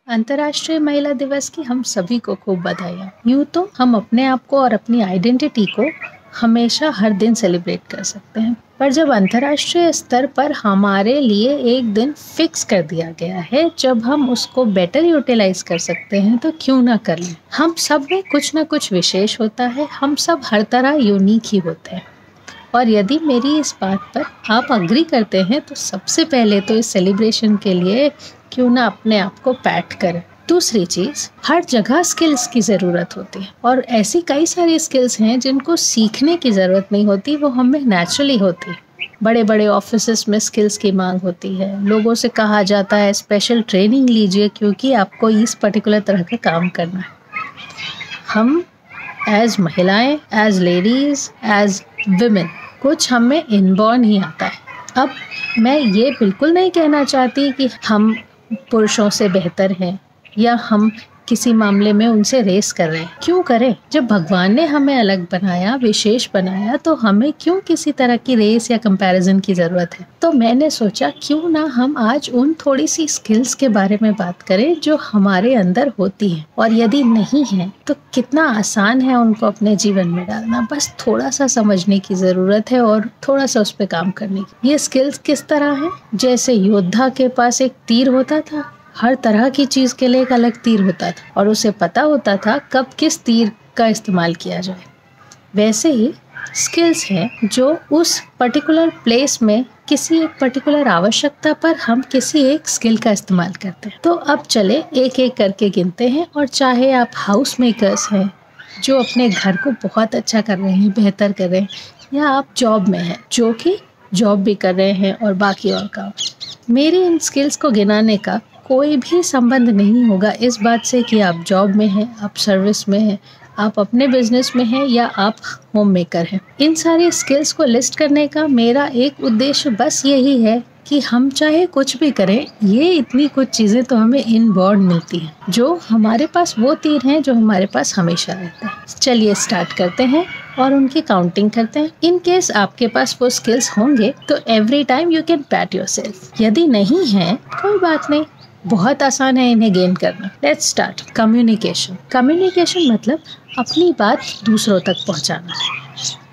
अंतर्राष्ट्रीय महिला दिवस की हम सभी को खूब बधाइयाँ। यूँ तो हम अपने आप को और अपनी आइडेंटिटी को हमेशा हर दिन सेलिब्रेट कर सकते हैं, पर जब अंतर्राष्ट्रीय स्तर पर हमारे लिए एक दिन फिक्स कर दिया गया है जब हम उसको बेटर यूटिलाइज कर सकते हैं तो क्यों ना कर लें। हम सब में कुछ ना कुछ विशेष होता है, हम सब हर तरह यूनिक ही होते हैं, और यदि मेरी इस बात पर आप अग्री करते हैं तो सबसे पहले तो इस सेलिब्रेशन के लिए क्यों ना अपने आप को पैट करें। दूसरी चीज़, हर जगह स्किल्स की ज़रूरत होती है, और ऐसी कई सारी स्किल्स हैं जिनको सीखने की ज़रूरत नहीं होती, वो हमें नेचुरली होती है। बड़े बड़े ऑफिसेस में स्किल्स की मांग होती है, लोगों से कहा जाता है स्पेशल ट्रेनिंग लीजिए क्योंकि आपको इस पर्टिकुलर तरह का काम करना है। हम एज महिलाएं, एज लेडीज़, एज विमेन, कुछ हमें इनबॉर्न ही आता है। अब मैं ये बिल्कुल नहीं कहना चाहती कि हम पुरुषों से बेहतर हैं या हम किसी मामले में उनसे रेस कर रहे हैं। क्यों करें? जब भगवान ने हमें अलग बनाया, विशेष बनाया, तो हमें क्यों किसी तरह की रेस या कंपैरिजन की ज़रूरत है। तो मैंने सोचा क्यों ना हम आज उन थोड़ी सी स्किल्स के बारे में बात करें जो हमारे अंदर होती हैं, और यदि नहीं है तो कितना आसान है उनको अपने जीवन में डालना। बस थोड़ा सा समझने की ज़रूरत है और थोड़ा सा उस पर काम करने की। ये स्किल्स किस तरह है? जैसे योद्धा के पास एक तीर होता था, हर तरह की चीज़ के लिए एक अलग तीर होता था और उसे पता होता था कब किस तीर का इस्तेमाल किया जाए। वैसे ही स्किल्स हैं जो उस पर्टिकुलर प्लेस में किसी एक पर्टिकुलर आवश्यकता पर हम किसी एक स्किल का इस्तेमाल करते हैं। तो अब चले एक एक करके गिनते हैं, और चाहे आप हाउस मेकर्स हैं जो अपने घर को बहुत अच्छा कर रहे हैं, बेहतर कर रहे हैं, या आप जॉब में हैं जो कि जॉब भी कर रहे हैं और बाकी और काम, मेरी इन स्किल्स को गिनाने का कोई भी संबंध नहीं होगा इस बात से कि आप जॉब में हैं, आप सर्विस में हैं, आप अपने बिजनेस में हैं या आप होम मेकर हैं। इन सारी स्किल्स को लिस्ट करने का मेरा एक उद्देश्य बस यही है कि हम चाहे कुछ भी करें, ये इतनी कुछ चीज़ें तो हमें इनबॉर्न मिलती हैं, जो हमारे पास वो तीर हैं जो हमारे पास हमेशा रहते हैं। चलिए स्टार्ट करते हैं और उनकी काउंटिंग करते हैं। इन केस आपके पास वो स्किल्स होंगे तो every time you can PAT yourself. यदि नहीं है कोई बात नहीं, बहुत आसान है इन्हें गेन करना। Let's start. कम्युनिकेशन। कम्युनिकेशन मतलब अपनी बात दूसरों तक पहुंचाना।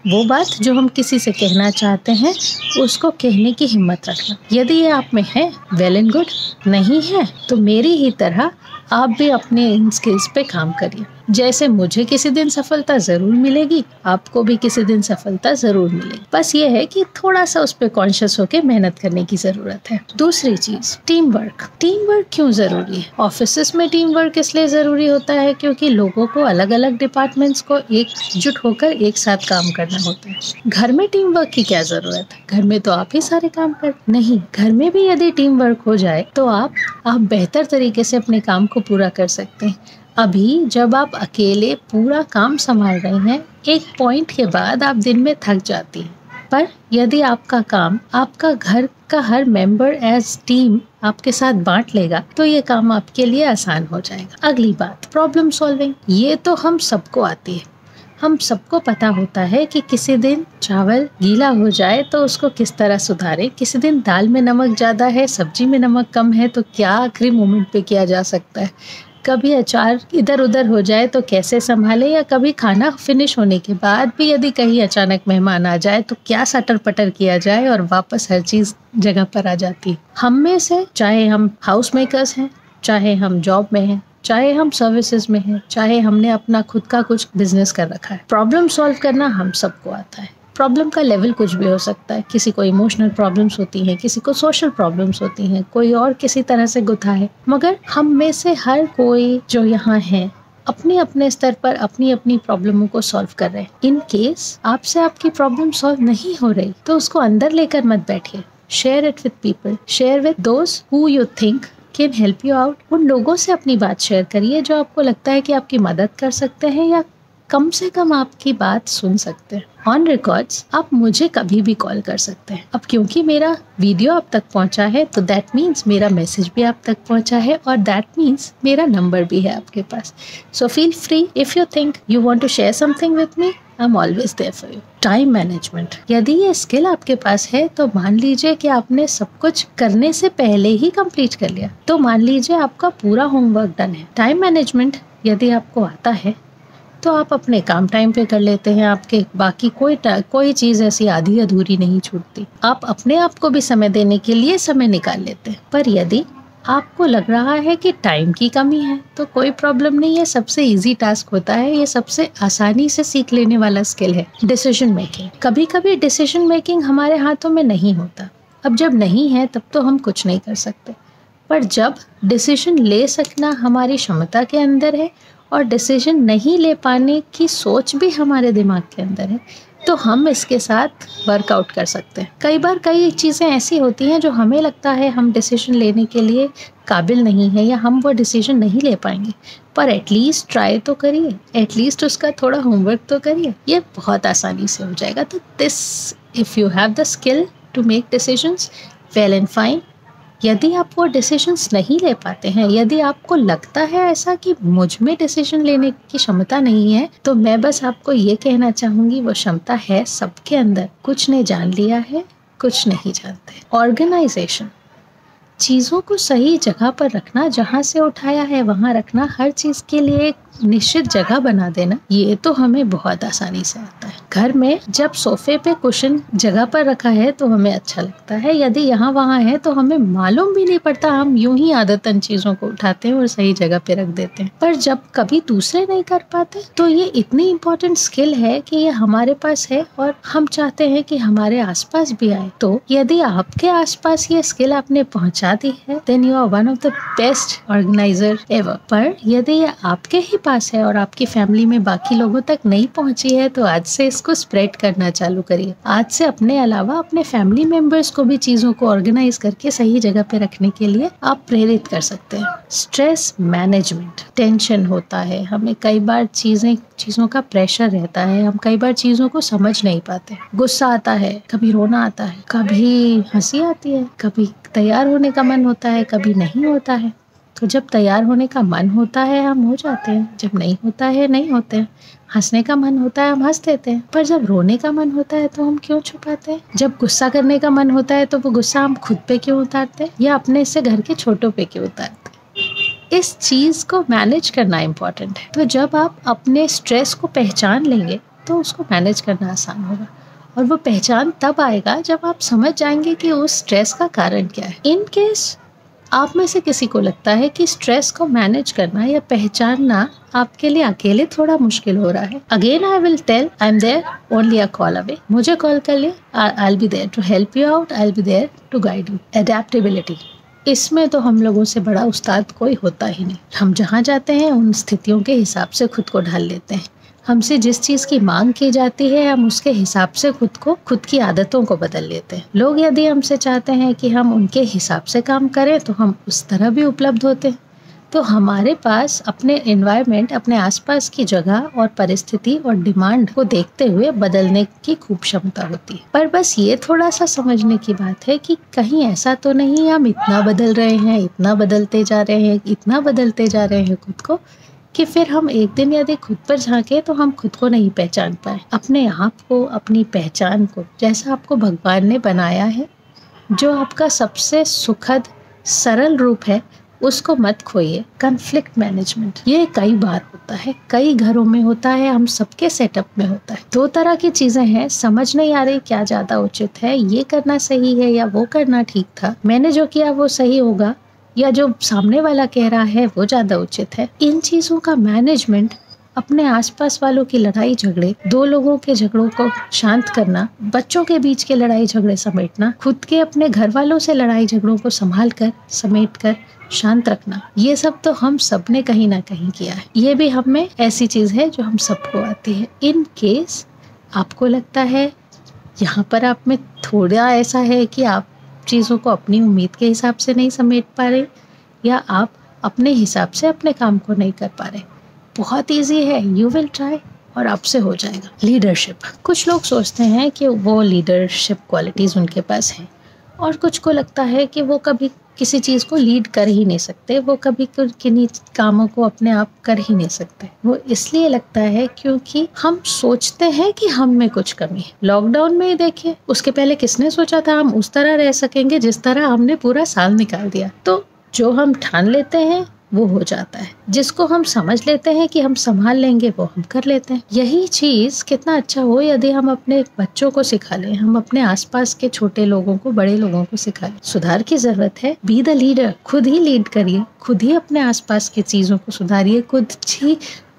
वो बात जो हम किसी से कहना चाहते हैं उसको कहने की हिम्मत रखना। यदि ये आप में है, वेल एंड गुड। नहीं है तो मेरी ही तरह आप भी अपने इन स्किल्स पे काम करिए। जैसे मुझे किसी दिन सफलता ज़रूर मिलेगी, आपको भी किसी दिन सफलता ज़रूर मिलेगी। बस ये है कि थोड़ा सा उस पर कॉन्शियस होके मेहनत करने की ज़रूरत है। दूसरी चीज़, टीम वर्क। टीम वर्क क्यों ज़रूरी है? ऑफिस में टीम वर्क इसलिए ज़रूरी होता है क्योंकि लोगों को अलग अलग डिपार्टमेंट्स को एकजुट होकर एक साथ काम करना होता है। घर में टीम वर्क की क्या ज़रूरत है? घर में तो आप ही सारे काम कर। नहीं, घर में भी यदि टीम वर्क हो जाए तो आप बेहतर तरीके से अपने काम को पूरा कर सकते हैं। अभी जब आप अकेले पूरा काम संभाल रहे हैं, एक पॉइंट के बाद आप दिन में थक जाती हैं, पर यदि आपका काम आपका घर का हर मेंबर एज टीम आपके साथ बांट लेगा तो ये काम आपके लिए आसान हो जाएगा। अगली बात, प्रॉब्लम सॉल्विंग। ये तो हम सबको आती है। हम सबको पता होता है कि किसी दिन चावल गीला हो जाए तो उसको किस तरह सुधारें, किसी दिन दाल में नमक ज़्यादा है, सब्जी में नमक कम है तो क्या आखिरी मोमेंट पे किया जा सकता है, कभी अचार इधर उधर हो जाए तो कैसे संभाले, या कभी खाना फिनिश होने के बाद भी यदि कहीं अचानक मेहमान आ जाए तो क्या सटर पटर किया जाए और वापस हर चीज़ जगह पर आ जाती है। हम में से, चाहे हम हाउस मेकर्स हैं, चाहे हम जॉब में हैं, चाहे हम सर्विसेज में हैं, चाहे हमने अपना खुद का कुछ बिजनेस कर रखा है, प्रॉब्लम सॉल्व करना हम सबको आता है। प्रॉब्लम का लेवल कुछ भी हो सकता है। किसी को इमोशनल प्रॉब्लम्स होती हैं, किसी को सोशल प्रॉब्लम्स होती हैं, कोई और किसी तरह से गुथा है, मगर हम में से हर कोई जो यहाँ है अपने अपने स्तर पर अपनी अपनी प्रॉब्लमों को सॉल्व कर रहे हैं। इन केस आपसे आपकी प्रॉब्लम सॉल्व नहीं हो रही तो उसको अंदर लेकर मत बैठिए। Share it with people, share with दोस्त who you think can help you out. उन लोगों से अपनी बात शेयर करिए जो आपको लगता है कि आपकी मदद कर सकते हैं या कम से कम आपकी बात सुन सकते हैं। ऑन रिकॉर्ड्स आप मुझे कभी भी कॉल कर सकते हैं। अब क्योंकि मेरा वीडियो आप तक पहुंचा है तो दैट मीन्स मेरा मैसेज भी आप तक पहुंचा है, और दैट मीन्स मेरा नंबर भी है आपके पास। So feel free, if you think you want to share something with me, I am always there for you. Time management, यदि ये स्किल आपके पास है तो मान लीजिए कि आपने सब कुछ करने से पहले ही कंप्लीट कर लिया, तो मान लीजिए आपका पूरा होमवर्क डन है। टाइम मैनेजमेंट यदि आपको आता है तो आप अपने काम टाइम पे कर लेते हैं, आपके बाकी कोई चीज़ ऐसी आधी अधूरी नहीं छूटती। आप अपने आप को भी समय देने के लिए समय निकाल लेते हैं। पर यदि आपको लग रहा है कि टाइम की कमी है तो कोई प्रॉब्लम नहीं है, सबसे इजी टास्क होता है, ये सबसे आसानी से सीख लेने वाला स्किल है डिसीजन मेकिंग। कभी कभी डिसीजन मेकिंग हमारे हाथों में नहीं होता, अब जब नहीं है तब तो हम कुछ नहीं कर सकते, पर जब डिसीजन ले सकना हमारी क्षमता के अंदर है और डिसीजन नहीं ले पाने की सोच भी हमारे दिमाग के अंदर है, तो हम इसके साथ वर्कआउट कर सकते हैं। कई बार कई चीज़ें ऐसी होती हैं जो हमें लगता है हम डिसीजन लेने के लिए काबिल नहीं है या हम वो डिसीजन नहीं ले पाएंगे, पर एटलीस्ट ट्राई तो करिए, एटलीस्ट उसका थोड़ा होमवर्क तो करिए, ये बहुत आसानी से हो जाएगा। तो if you have the skill to make decisions, well and fine. यदि आप वो डिसीजंस नहीं ले पाते हैं, यदि आपको लगता है ऐसा कि मुझ में डिसीजन लेने की क्षमता नहीं है, तो मैं बस आपको ये कहना चाहूँगी वो क्षमता है सबके अंदर। कुछ ने जान लिया है, कुछ नहीं जानते। ऑर्गेनाइजेशन, चीज़ों को सही जगह पर रखना, जहाँ से उठाया है वहाँ रखना, हर चीज़ के लिए एक निश्चित जगह बना देना, ये तो हमें बहुत आसानी से आता है। घर में जब सोफे पे कुशन जगह पर रखा है तो हमें अच्छा लगता है, यदि यहाँ वहाँ है तो हमें मालूम भी नहीं पड़ता, हम यूं ही आदतन चीज़ों को उठाते हैं और सही जगह पे रख देते हैं। पर जब कभी दूसरे नहीं कर पाते तो ये इतनी इम्पोर्टेंट स्किल है कि ये हमारे पास है और हम चाहते हैं कि हमारे आसपास भी आए। तो यदि आपके आसपास ये स्किल आपने पहुँचा दी है, then you are one of the best organiser ever. पर यदि ये आपके ही पास है और आपकी फैमिली में बाकी लोगों तक नहीं पहुंची है, तो आज से इसको स्प्रेड करना चालू करिए। आज से अपने अलावा अपने फैमिली मेंबर्स को भी चीज़ों को ऑर्गेनाइज करके सही जगह पे रखने के लिए आप प्रेरित कर सकते हैं। स्ट्रेस मैनेजमेंट, टेंशन होता है हमें, कई बार चीज़ों का प्रेशर रहता है, हम कई बार चीज़ों को समझ नहीं पाते, गुस्सा आता है, कभी रोना आता है, कभी हंसी आती है, कभी तैयार होने का मन होता है, कभी नहीं होता है। तो जब तैयार होने का मन होता है हम हो जाते हैं, जब नहीं होता है नहीं होते हैं। हंसने का मन होता है हम हंस देते हैं, पर जब रोने का मन होता है तो हम क्यों छुपाते हैं? जब गुस्सा करने का मन होता है तो वो गुस्सा हम खुद पे क्यों उतारते हैं या अपने से घर के छोटों पे क्यों उतारते हैं? इस चीज़ को मैनेज करना इम्पोर्टेंट है। तो जब आप अपने स्ट्रेस को पहचान लेंगे तो उसको मैनेज करना आसान होगा, और वो पहचान तब आएगा जब आप समझ जाएंगे कि उस स्ट्रेस का कारण क्या है। इन केस आप में से किसी को लगता है कि स्ट्रेस को मैनेज करना या पहचानना आपके लिए अकेले थोड़ा मुश्किल हो रहा है, again I will tell, I am there only a call away. मुझे कॉल कर लिए, I will be there to help you out, I will be there to guide you. Adaptability, इसमें तो हम लोगों से बड़ा उस्ताद कोई होता ही नहीं। हम जहाँ जाते हैं उन स्थितियों के हिसाब से खुद को ढाल लेते हैं। हमसे जिस चीज़ की मांग की जाती है हम उसके हिसाब से खुद की आदतों को बदल लेते हैं। लोग यदि हमसे चाहते हैं कि हम उनके हिसाब से काम करें तो हम उस तरह भी उपलब्ध होते हैं। तो हमारे पास अपने एनवायरनमेंट, अपने आसपास की जगह और परिस्थिति और डिमांड को देखते हुए बदलने की खूब क्षमता होती है। पर बस ये थोड़ा सा समझने की बात है कि कहीं ऐसा तो नहीं हम इतना बदल रहे हैं, इतना बदलते जा रहे हैं, इतना बदलते जा रहे हैं खुद को, कि फिर हम एक दिन यदि खुद पर झांके तो हम खुद को नहीं पहचान पाए। अपने आप को, अपनी पहचान को, जैसा आपको भगवान ने बनाया है, जो आपका सबसे सुखद सरल रूप है, उसको मत खोइए। कॉन्फ्लिक्ट मैनेजमेंट, ये कई बार होता है, कई घरों में होता है, हम सबके सेटअप में होता है। दो तरह की चीजें हैं, समझ नहीं आ रही क्या ज्यादा उचित है, ये करना सही है या वो करना ठीक था, मैंने जो किया वो सही होगा या जो सामने वाला कह रहा है वो ज्यादा उचित है। इन चीजों का मैनेजमेंट, अपने आसपास वालों की लड़ाई झगड़े, दो लोगों के झगड़ों को शांत करना, बच्चों के बीच के लड़ाई झगड़े समेटना, खुद के अपने घर वालों से लड़ाई झगड़ों को संभाल कर, समेट कर शांत रखना, ये सब तो हम सब ने कहीं ना कहीं किया है। ये भी हम में ऐसी चीज है जो हम सबको आती है। इन केस आपको लगता है यहाँ पर आप में थोड़ा ऐसा है कि आप चीज़ों को अपनी उम्मीद के हिसाब से नहीं समेट पा रहे या आप अपने हिसाब से अपने काम को नहीं कर पा रहे, बहुत इजी है, यू विल ट्राई और आपसे हो जाएगा। लीडरशिप, कुछ लोग सोचते हैं कि वो लीडरशिप क्वालिटीज़ उनके पास हैं और कुछ को लगता है कि वो कभी किसी चीज़ को लीड कर ही नहीं सकते, वो कभी किन्हीं कामों को अपने आप कर ही नहीं सकते। वो इसलिए लगता है क्योंकि हम सोचते हैं कि हम में कुछ कमी है। लॉकडाउन में ही देखिए, उसके पहले किसने सोचा था हम उस तरह रह सकेंगे जिस तरह हमने पूरा साल निकाल दिया। तो जो हम ठान लेते हैं वो हो जाता है, जिसको हम समझ लेते हैं कि हम संभाल लेंगे वो हम कर लेते हैं। यही चीज कितना अच्छा हो यदि हम अपने बच्चों को सिखा लें, हम अपने आसपास के छोटे लोगों को, बड़े लोगों को सिखा लें। सुधार की जरूरत है, बी द लीडर, खुद ही लीड करिए, खुद ही अपने आसपास की चीजों को सुधारिए,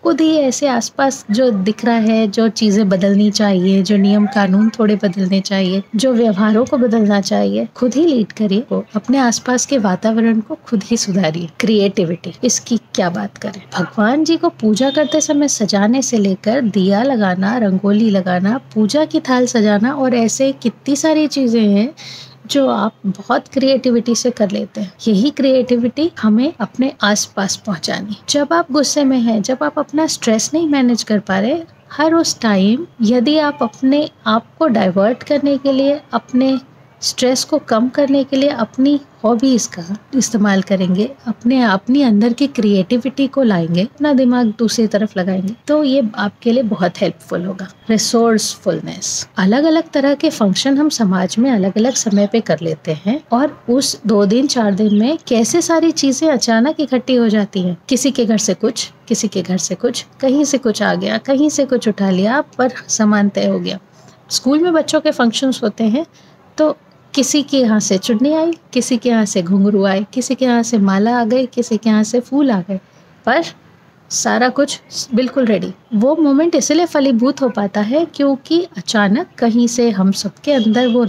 खुद ही ऐसे आसपास जो दिख रहा है, जो चीजें बदलनी चाहिए, जो नियम कानून थोड़े बदलने चाहिए, जो व्यवहारों को बदलना चाहिए, खुद ही लीड करिए। वो अपने आसपास के वातावरण को खुद ही सुधारिए। क्रिएटिविटी, इसकी क्या बात करें। भगवान जी को पूजा करते समय सजाने से लेकर दिया लगाना, रंगोली लगाना, पूजा की थाल सजाना और ऐसे कितनी सारी चीजें हैं जो आप बहुत क्रिएटिविटी से कर लेते हैं। यही क्रिएटिविटी हमें अपने आसपास पहुंचानी। जब आप गुस्से में हैं, जब आप अपना स्ट्रेस नहीं मैनेज कर पा रहे, हर उस टाइम यदि आप अपने आप को डाइवर्ट करने के लिए, अपने स्ट्रेस को कम करने के लिए अपनी हॉबीज का इस्तेमाल करेंगे, अपनी अंदर की क्रिएटिविटी को लाएंगे, अपना दिमाग दूसरी तरफ लगाएंगे, तो ये आपके लिए बहुत हेल्पफुल होगा। रिसोर्सफुलनेस, अलग अलग तरह के फंक्शन हम समाज में अलग अलग समय पे कर लेते हैं और उस 2 दिन 4 दिन में कैसे सारी चीजें अचानक इकट्ठी हो जाती हैं। किसी के घर से कुछ, किसी के घर से कुछ, कहीं से कुछ आ गया, कहीं से कुछ उठा लिया, पर सामान तय हो गया। स्कूल में बच्चों के फंक्शंस होते हैं तो किसी के यहाँ से चुन्नी आई, किसी के यहाँ से घुंघरू आए, किसी के यहाँ से माला आ गई, किसी के यहाँ से फूल आ गए, पर सारा कुछ बिल्कुल रेडी। वो मोमेंट इसलिए फलीभूत हो पाता है क्योंकि अचानक कहीं से हम सबके अंदर वो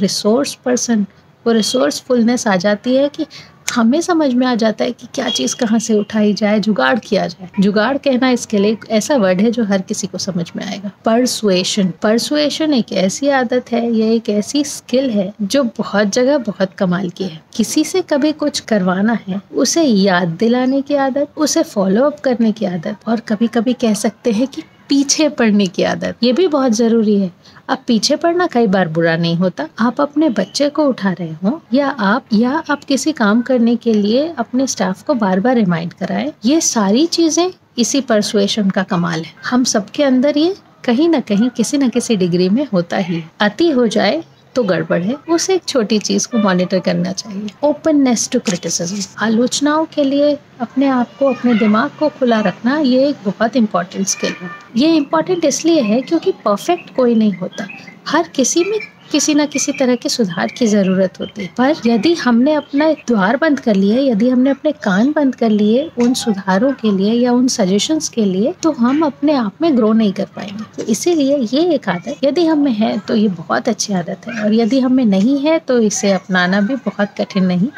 रिसोर्सफुलनेस आ जाती है कि हमें समझ में आ जाता है कि क्या चीज़ कहाँ से उठाई जाए, जुगाड़ किया जाए। जुगाड़ कहना इसके लिए एक ऐसा वर्ड है जो हर किसी को समझ में आएगा। परसुएशन एक ऐसी आदत है, यह एक ऐसी स्किल है जो बहुत जगह बहुत कमाल की है। किसी से कभी कुछ करवाना है, उसे याद दिलाने की आदत, उसे फॉलो अप करने की आदत, और कभी कभी कह सकते हैं कि पीछे पड़ने की आदत, ये भी बहुत जरूरी है। अब पीछे पड़ना कई बार बुरा नहीं होता। आप अपने बच्चे को उठा रहे हो या आप किसी काम करने के लिए अपने स्टाफ को बार बार रिमाइंड कराएं, ये सारी चीजें इसी परसुएशन का कमाल है। हम सबके अंदर ये कहीं ना कहीं किसी न किसी डिग्री में होता ही है। अति हो जाए तो गड़बड़ है, उसे एक छोटी चीज को मॉनिटर करना चाहिए। ओपननेस टू क्रिटिसिज्म, आलोचनाओं के लिए अपने आप को, अपने दिमाग को खुला रखना, ये एक बहुत इंपॉर्टेंट स्किल है। ये इंपॉर्टेंट इसलिए है क्योंकि परफेक्ट कोई नहीं होता, हर किसी में किसी न किसी तरह के सुधार की जरूरत होती है। पर यदि हमने अपना द्वार बंद कर लिए, यदि हमने अपने कान बंद कर लिए उन सुधारों के लिए या उन सजेशंस के लिए, तो हम अपने आप में ग्रो नहीं कर पाएंगे। तो इसीलिए ये एक आदत यदि हम में है तो ये बहुत अच्छी आदत है, और यदि हम में नहीं है तो इसे अपनाना भी बहुत कठिन नहीं।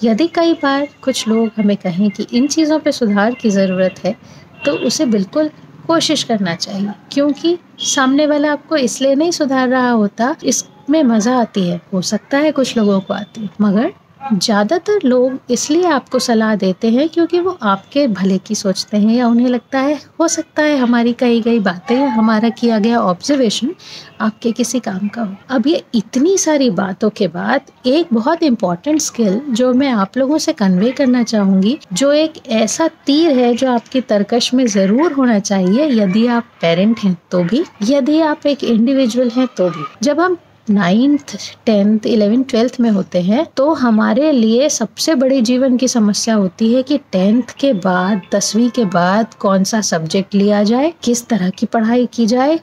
यदि कई बार कुछ लोग हमें कहें कि इन चीज़ों पे सुधार की ज़रूरत है, तो उसे बिल्कुल कोशिश करना चाहिए, क्योंकि सामने वाला आपको इसलिए नहीं सुधार रहा होता, इसमें मज़ा आती है। हो सकता है कुछ लोगों को आती है, मगर ज़्यादातर लोग इसलिए आपको सलाह देते हैं क्योंकि वो आपके भले की सोचते हैं, या उन्हें लगता है हो सकता है हमारी कही गई बातें, हमारा किया गया ऑब्जर्वेशन आपके किसी काम का हो। अब ये इतनी सारी बातों के बाद एक बहुत इम्पॉर्टेंट स्किल जो मैं आप लोगों से कन्वे करना चाहूँगी, जो एक ऐसा तीर है जो आपकी तरकश में ज़रूर होना चाहिए, यदि आप पेरेंट हैं तो भी, यदि आप एक इंडिविजुअल हैं तो भी। जब हम 9th 10th 11th 12th में होते हैं तो हमारे लिए सबसे बड़ी जीवन की समस्या होती है कि 10th के बाद, 10वीं के बाद कौन सा सब्जेक्ट लिया जाए, किस तरह की पढ़ाई की जाए,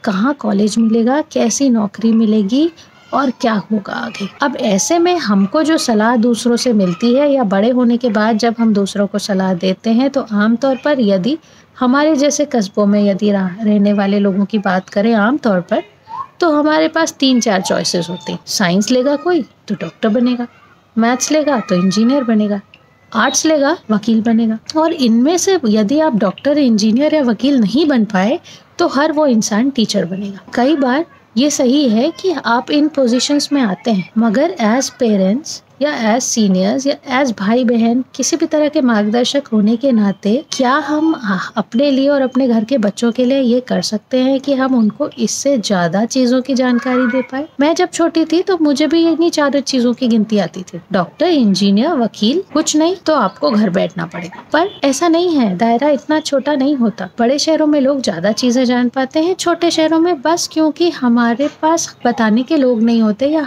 कहाँ कॉलेज मिलेगा, कैसी नौकरी मिलेगी और क्या होगा आगे। अब ऐसे में हमको जो सलाह दूसरों से मिलती है, या बड़े होने के बाद जब हम दूसरों को सलाह देते हैं, तो आमतौर पर यदि हमारे जैसे कस्बों में यदि रहने वाले लोगों की बात करें, आमतौर पर तो हमारे पास 3-4 चॉइसेस होते हैं। साइंस लेगा कोई तो डॉक्टर बनेगा, मैथ्स लेगा तो इंजीनियर बनेगा, आर्ट्स लेगा वकील बनेगा। और इनमें से यदि आप डॉक्टर, इंजीनियर या वकील नहीं बन पाए तो हर वो इंसान टीचर बनेगा। कई बार ये सही है कि आप इन पोजीशंस में आते हैं, मगर एज पेरेंट्स या एज सीनियर्स या एज भाई बहन किसी भी तरह के मार्गदर्शक होने के नाते क्या हम अपने लिए और अपने घर के बच्चों के लिए ये कर सकते हैं कि हम उनको इससे ज्यादा चीजों की जानकारी दे पाए। मैं जब छोटी थी तो मुझे भी इन्हीं 4 चीजों की गिनती आती थी, डॉक्टर, इंजीनियर, वकील, कुछ नहीं तो आपको घर बैठना पड़ेगा। पर ऐसा नहीं है, दायरा इतना छोटा नहीं होता। बड़े शहरों में लोग ज्यादा चीजें जान पाते हैं, छोटे शहरों में बस क्योंकि हमारे पास बताने के लोग नहीं होते या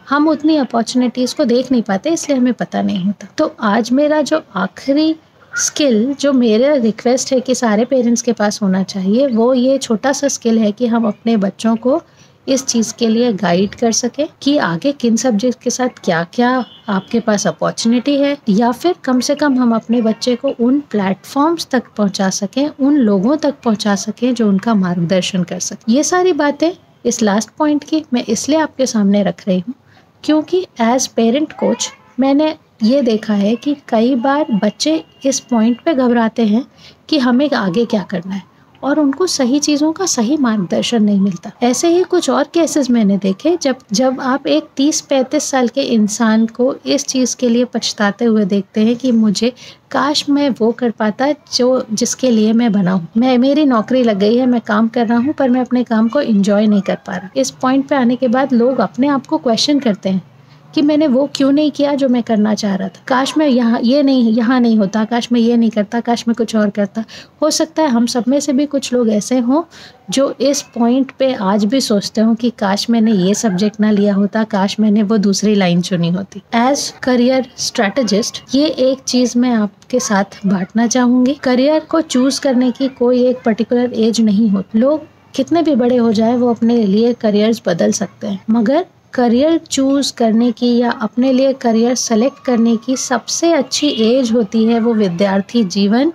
हम उतनी अपॉर्चुनिटीज को देख नहीं पाते, इसलिए हमें पता नहीं होता। तो आज मेरा जो आखिरी स्किल जो मेरा रिक्वेस्ट है कि सारे पेरेंट्स के पास होना चाहिए, वो ये छोटा सा स्किल है कि हम अपने बच्चों को इस चीज़ के लिए गाइड कर सके कि आगे किन सब्जेक्ट के साथ क्या क्या आपके पास अपॉर्चुनिटी है, या फिर कम से कम हम अपने बच्चे को उन प्लेटफॉर्म्स तक पहुंचा सकें, उन लोगों तक पहुंचा सकें जो उनका मार्गदर्शन कर सके। ये सारी बातें इस लास्ट पॉइंट की मैं इसलिए आपके सामने रख रही हूँ क्योंकि एज पेरेंट कोच मैंने ये देखा है कि कई बार बच्चे इस पॉइंट पे घबराते हैं कि हमें आगे क्या करना है और उनको सही चीज़ों का सही मार्गदर्शन नहीं मिलता। ऐसे ही कुछ और केसेस मैंने देखे जब आप एक 30-35 साल के इंसान को इस चीज़ के लिए पछताते हुए देखते हैं कि मुझे काश मैं वो कर पाता जो जिसके लिए मैं बना हूँ। मेरी नौकरी लग गई है, मैं काम कर रहा हूँ पर मैं अपने काम को एंजॉय नहीं कर पा रहा। इस पॉइंट पे आने के बाद लोग अपने आप को क्वेश्चन करते हैं कि मैंने वो क्यों नहीं किया जो मैं करना चाह रहा था, काश मैं यहाँ नहीं होता, काश मैं ये नहीं करता, काश मैं कुछ और करता। हो सकता है हम सब में से भी कुछ लोग ऐसे हों जो इस पॉइंट पे आज भी सोचते हो कि काश मैंने ये सब्जेक्ट ना लिया होता, काश मैंने वो दूसरी लाइन चुनी होती। एज करियर स्ट्रेटेजिस्ट ये एक चीज़ मैं आपके साथ बांटना चाहूँगी, करियर को चूज करने की कोई एक पर्टिकुलर एज नहीं होती। लोग कितने भी बड़े हो जाए वो अपने लिए करियर्स बदल सकते हैं, मगर करियर चूज करने की या अपने लिए करियर सेलेक्ट करने की सबसे अच्छी एज होती है वो विद्यार्थी जीवन,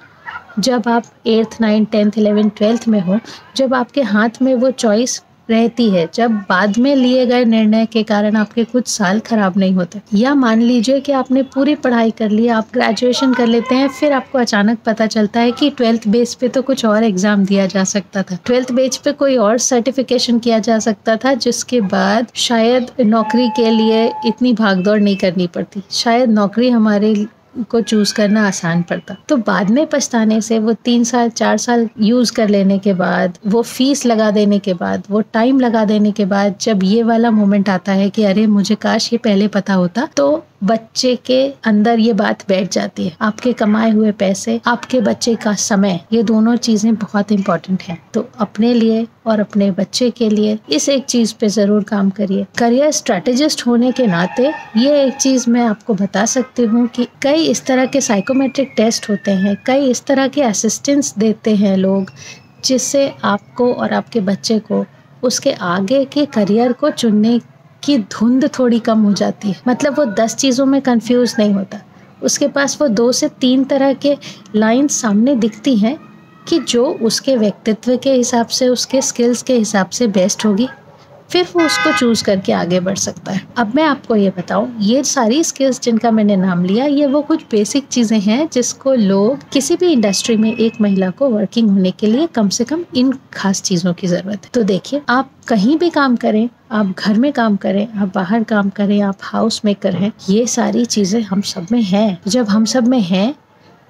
जब आप 8th 9th 10th 11th 12th में हो, जब आपके हाथ में वो चॉइस रहती है, जब बाद में लिए गए निर्णय के कारण आपके कुछ साल खराब नहीं होते। या मान लीजिए कि आपने पूरी पढ़ाई कर ली, आप ग्रेजुएशन कर लेते हैं, फिर आपको अचानक पता चलता है कि 12th बेस पे तो कुछ और एग्जाम दिया जा सकता था, 12th बेस पे कोई और सर्टिफिकेशन किया जा सकता था जिसके बाद शायद नौकरी के लिए इतनी भागदौड़ नहीं करनी पड़ती, शायद नौकरी हमारे को चूज करना आसान पड़ता। तो बाद में पछताने से वो 3 साल 4 साल यूज कर लेने के बाद, वो फीस लगा देने के बाद, वो टाइम लगा देने के बाद जब ये वाला मोमेंट आता है कि अरे मुझे काश ये पहले पता होता, तो बच्चे के अंदर ये बात बैठ जाती है। आपके कमाए हुए पैसे, आपके बच्चे का समय, ये दोनों चीजें बहुत इंपॉर्टेंट हैं। तो अपने लिए और अपने बच्चे के लिए इस एक चीज पे जरूर काम करिए। करियर स्ट्रेटेजिस्ट होने के नाते ये एक चीज मैं आपको बता सकती हूँ कि कई इस तरह के साइकोमेट्रिक टेस्ट होते हैं, कई इस तरह के असिस्टेंस देते हैं लोग, जिससे आपको और आपके बच्चे को उसके आगे के करियर को चुनने की धुंध थोड़ी कम हो जाती है। मतलब वो 10 चीज़ों में कंफ्यूज नहीं होता, उसके पास वो 2 से 3 तरह के लाइन सामने दिखती हैं कि जो उसके व्यक्तित्व के हिसाब से, उसके स्किल्स के हिसाब से बेस्ट होगी, फिर वो उसको चूज करके आगे बढ़ सकता है। अब मैं आपको ये बताऊं, ये सारी स्किल्स जिनका मैंने नाम लिया, ये वो कुछ बेसिक चीजें हैं जिसको लोग किसी भी इंडस्ट्री में एक महिला को वर्किंग होने के लिए कम से कम इन खास चीजों की जरूरत है। तो देखिए, आप कहीं भी काम करें, आप घर में काम करें, आप बाहर काम करें, आप हाउस मेकर हैं, ये सारी चीजें हम सब में हैं। जब हम सब में हैं,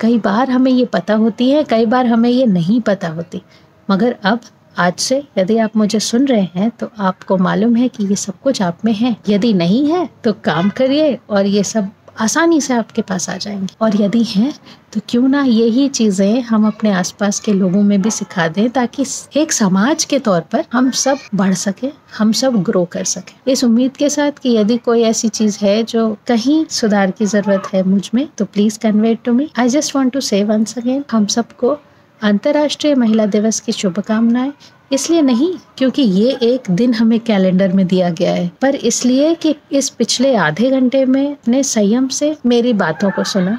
कई बार हमें ये पता होती है, कई बार हमें ये नहीं पता होती, मगर अब आज से यदि आप मुझे सुन रहे हैं तो आपको मालूम है कि ये सब कुछ आप में है। यदि नहीं है तो काम करिए और ये सब आसानी से आपके पास आ जाएंगे, और यदि हैं तो क्यों ना यही चीजें हम अपने आसपास के लोगों में भी सिखा दें, ताकि एक समाज के तौर पर हम सब बढ़ सके, हम सब ग्रो कर सके। इस उम्मीद के साथ कि यदि कोई ऐसी चीज है जो कहीं सुधार की जरूरत है मुझ में, तो please convey to me. I just want to say once again, हम सबको अंतर्राष्ट्रीय महिला दिवस की शुभकामनाएं। इसलिए नहीं क्योंकि ये एक दिन हमें कैलेंडर में दिया गया है, पर इसलिए कि इस पिछले आधे घंटे में अपने संयम से मेरी बातों को सुना,